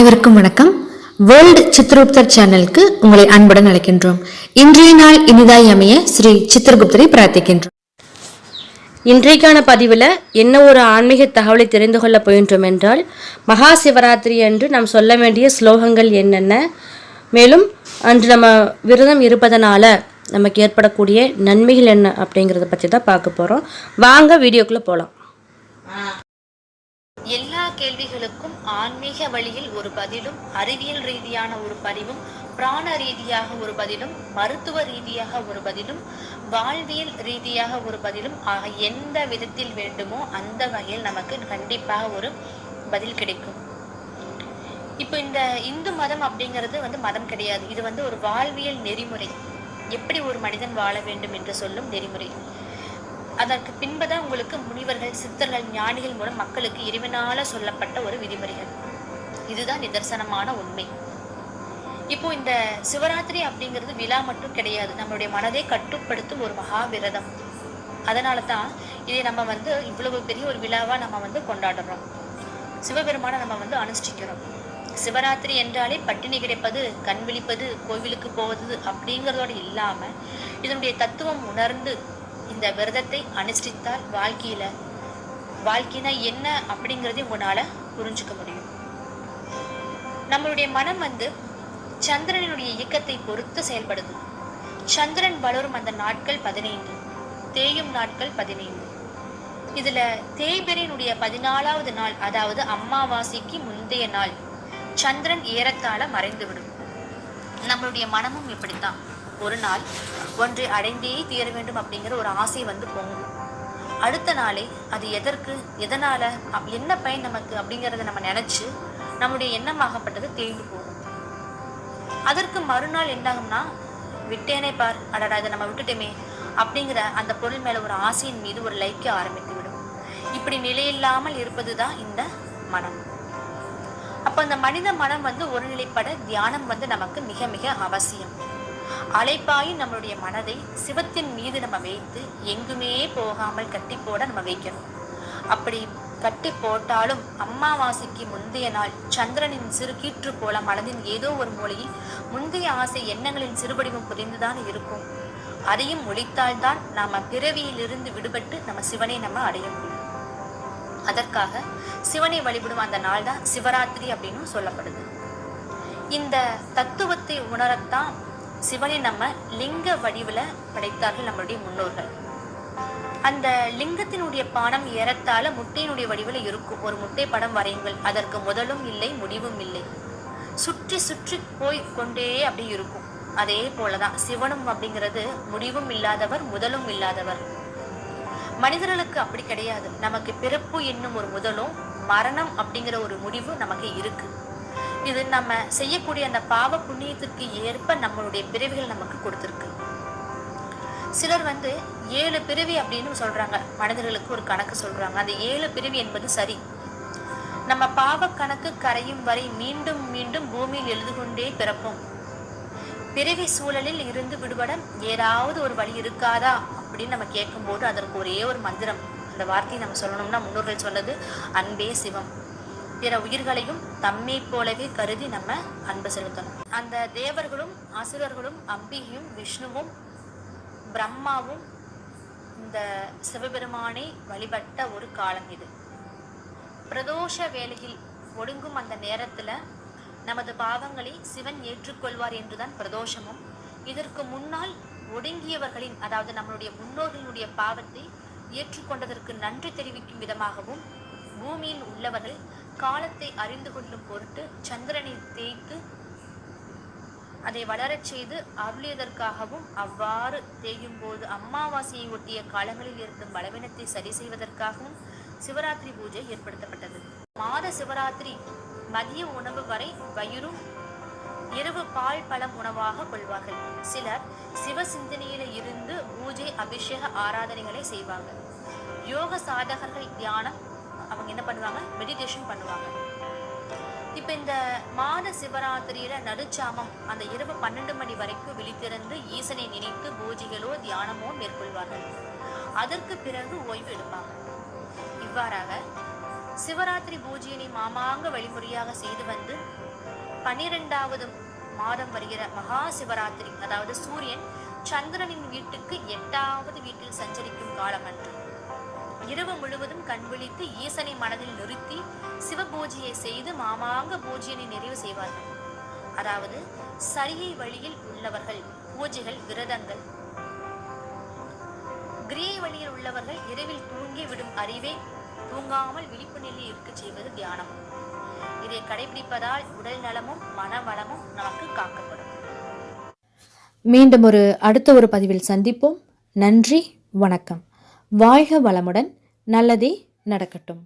அனைவருக்கும் வணக்கம். வேர்ல்ட் சித்ரகுப்தர் சேனலுக்கு உங்களை அன்புடன் அழைக்கின்றோம். இன்றைய நாள் இனிதாய் அமைய ஸ்ரீ சித்திரகுப்தரை பிரார்த்திக்கின்றோம். இன்றைக்கான பதிவில் என்ன ஒரு ஆன்மீக தகவலை தெரிந்து கொள்ள போகின்றோம் என்றால், மகா சிவராத்திரி அன்று நாம் சொல்ல வேண்டிய ஸ்லோகங்கள் என்னென்ன, மேலும் அன்று நம்ம விரதம் இருப்பதனால நமக்கு ஏற்படக்கூடிய நன்மைகள் என்ன அப்படிங்கிறத பற்றி தான் பார்க்க போகிறோம். வாங்க வீடியோக்குள்ளே போகலாம். எல்லா கேள்விகளுக்கும் ஆன்மீக வழியில் ஒரு பதிலும், அறிவியல் ரீதியான ஒரு பதிவும், பிராண ரீதியாக ஒரு பதிலும், மருத்துவ ரீதியாக ஒரு பதிலும், வாழ்வியல் ரீதியாக ஒரு பதிலும் ஆக எந்த விதத்தில் வேண்டுமோ அந்த வகையில் நமக்கு கண்டிப்பாக ஒரு பதில் கிடைக்கும். இப்போ இந்த இந்து மதம் அப்படிங்கிறது மதம் கிடையாது. இது ஒரு வாழ்வியல் நெறிமுறை. எப்படி ஒரு மனிதன் வாழ வேண்டும் என்று சொல்லும் நெறிமுறை. அதற்கு பின்புதான் உங்களுக்கு முனிவர்கள், சித்தர்கள், ஞானிகள் மூலம் மக்களுக்கு இறைவனால சொல்லப்பட்ட ஒரு விதிமுறைகள். இதுதான் நிதர்சனமான உண்மை. இப்போ இந்த சிவராத்திரி அப்படிங்கிறது விழா மட்டும் கிடையாது, நம்மளுடைய மனதை கட்டுப்படுத்தும் ஒரு மகா விரதம். அதனால தான் இதை நம்ம இவ்வளவு பெரிய ஒரு விழாவா நம்ம கொண்டாடுறோம். சிவபெருமானை நம்ம அனுஷ்டிக்கிறோம். சிவராத்திரி என்றாலே பட்டினி கிடைப்பது, கண் விழிப்பது, கோவிலுக்கு போவது அப்படிங்கிறதோடு இல்லாம இதனுடைய தத்துவம் உணர்ந்து இந்த விரதத்தை அனுஷ்டித்தால் வாழ்க்கைனா என்ன அப்படிங்கிறதை உங்களால புரிஞ்சுக்க முடியும். நம்மளுடைய மனம் சந்திரனுடைய இயக்கத்தை பொறுத்து செயல்படுது. சந்திரன் வளரும் அந்த நாட்கள் 15, தேயும் நாட்கள் 15. இதுல தேய்பிரையினுடைய 14வது நாள், அதாவது அமாவாசைக்கு முந்தைய நாள் சந்திரன் ஏறத்தாழ மறைந்துவிடும். நம்மளுடைய மனமும் இப்படித்தான். ஒரு நாள் ஒன்றை அடைந்தே தீர வேண்டும் அப்படிங்கிற ஒரு ஆசை போகும். அடுத்த நாளே அது எதற்கு, எதனால, என்ன பயன் நமக்கு அப்படிங்கிறத நம்ம நினைச்சு நம்முடைய எண்ணமாகப்பட்டது தேய்ந்து போகும். அதற்கு மறுநாள் என்னாகும்னா, விட்டேனே பார், அடடா இதை நம்ம விட்டுட்டோமே அப்படிங்கிற அந்த பொருள் மேல ஒரு ஆசையின் மீது ஒரு லைக்க ஆரம்பித்து விடும். இப்படி நிலையில்லாமல் இருப்பதுதான் இந்த மனம். அப்ப அந்த மனித மனம் ஒருநிலைப்பட தியானம் நமக்கு மிக மிக அவசியம். அலைப்பாயும் நம்மளுடைய மனதை சிவத்தின் மீது நம்ம வைத்து எங்குமே போகாமல் கட்டி போட நம்ம வைக்கணும். அப்படி கட்டி போட்டாலும் அமாவாசைக்கு முந்தைய நாள் சந்திரனின் சிறு கீற்று போல மனதின் ஏதோ ஒரு மூலையில் முந்தைய ஆசை எண்ணங்களின் சிறுபடிவும் புரிந்துதான் இருக்கும். அதையும் ஒழித்தால்தான் நாம பிறவியிலிருந்து விடுபட்டு நம்ம சிவனை நம்ம அடைய முடியும். அதற்காக சிவனை வழிபடும் அந்த நாள் தான் சிவராத்திரி அப்படின்னு சொல்லப்படுது. இந்த தத்துவத்தை உணரத்தான் சிவனை நம்ம லிங்க வடிவுல படைத்தார்கள் நம்மளுடைய முன்னோர்கள். அந்த லிங்கத்தினுடைய பானம் ஏறத்தாழ முட்டையினுடைய வடிவுல இருக்கும். ஒரு முட்டை படம் வரையுங்கள், அதற்கு முதலும் இல்லை முடிவும் இல்லை, சுற்றி சுற்றி போய் கொண்டே அப்படி இருக்கும். அதே போலதான் சிவனும் அப்படிங்கிறது முடிவும் இல்லாதவர், முதலும் இல்லாதவர். மனிதர்களுக்கு அப்படி கிடையாது. நமக்கு பிறப்பு என்னும் ஒரு முதலும், மரணம் அப்படிங்கிற ஒரு முடிவு நமக்கு இருக்கு. இது நம்ம செய்யக்கூடிய அந்த பாவ புண்ணியத்திற்கு ஏற்ப நம்மளுடைய பிறவிகள் நமக்கு கொடுத்திருக்கு. சிலர் 7 பிறவி அப்படின்னு சொல்றாங்க. மனிதர்களுக்கு ஒரு கணக்கு சொல்றாங்க. அந்த 7 பிறவி என்பது சரி. நம்ம பாவ கணக்கு கரையும் வரை மீண்டும் மீண்டும் பூமியில் எழுது கொண்டே பிறப்போம். பிறவி சூழலில் இருந்து விடுபட ஏதாவது ஒரு வழி இருக்காதா அப்படின்னு நம்ம கேட்கும் போது அதற்கு ஒரே ஒரு மந்திரம், அந்த வார்த்தையை நம்ம சொல்லணும்னா முன்னோர்கள் சொன்னது அன்பே சிவம். பிற உயிர்களையும் தம்மை போலவே கருதி நம்ம அன்பு செலுத்தணும். அந்த தேவர்களும் அசுரர்களும் அம்பிகையும் விஷ்ணுவும் பிரம்மாவும் இந்த சிவபெருமானை வழிபட்ட ஒரு காலம் இது. பிரதோஷ வேளையில் ஒடுங்கும் அந்த நேரத்துல நமது பாவங்களை சிவன் ஏற்றுக்கொள்வார் என்றுதான் பிரதோஷமும். இதற்கு முன்னால் ஒடுங்கியவர்களின், அதாவது நம்மளுடைய முன்னோர்களுடைய பாவத்தை ஏற்றுக்கொண்டதற்கு நன்றி தெரிவிக்கும் விதமாகவும் பூமியில் உள்ளவர்கள் காலத்தை அறிந்து கொள்ளும் பொருட்டு சந்திரனை தேய்த்து அதை வளரச் செய்து அருளியதற்காகவும், அவ்வாறு தேயும் போது அமாவாசையை ஒட்டிய காலங்களில் இருக்கும் பலவீனத்தை சரி செய்வதற்காகவும் சிவராத்திரி பூஜை ஏற்படுத்தப்பட்டது. மாத சிவராத்திரி மதிய உணவு வரை வயிறும் இரவு பால் பழம் உணவாக கொள்வார்கள். சிலர் சிவ சிந்தனையில இருந்து பூஜை, அபிஷேக ஆராதனைகளை செய்வாங்க. யோக சாதகர்கள் தியானம், அவங்க என்ன பண்ணுவாங்க, மெடிடேஷன் பண்ணுவாங்க. இப்ப இந்த மாத சிவராத்திரியில நடுச்சாமம் அந்த இரவு 12 மணி வரைக்கும் விழித்திருந்து ஈசனை நினைத்து பூஜைகளோ தியானமோ மேற்கொள்வார்கள். அதற்கு பிறகு ஓய்வு எடுப்பாங்க. இவ்வாறாக சிவராத்திரி பூஜையினை மாமாங்க வழிமுறையாக செய்து 12வது மாதம் வருகிற மகா சிவராத்திரி, அதாவது சூரியன் சந்திரனின் வீட்டுக்கு 8வது வீட்டில் சஞ்சரிக்கும் காலம் அன்று இரவு முழுவதும் கண் விழித்து ஈசனை மனதில் நிறுத்தி சிவ பூஜையை செய்து மாமாங்க பூஜையினை நிறைவு செய்வார்கள். அதாவது சரியை வழியில் உள்ளவர்கள் பூஜைகள், விரதங்கள், கிரியை வழியில் உள்ளவர்கள் இரவில் தூங்கி விடும் அறிவை தூங்காமல் விழிப்பு நிலையில் இருக்க செய்வது தியானம். இதை கடைபிடிப்பதால் உடல் நலமும் மன வளமும் நமக்கு காக்கப்படும். மீண்டும் அடுத்த ஒரு பதிவில் சந்திப்போம். நன்றி, வணக்கம். வாழ்க வளமுடன். நல்லதே நடக்கட்டும்.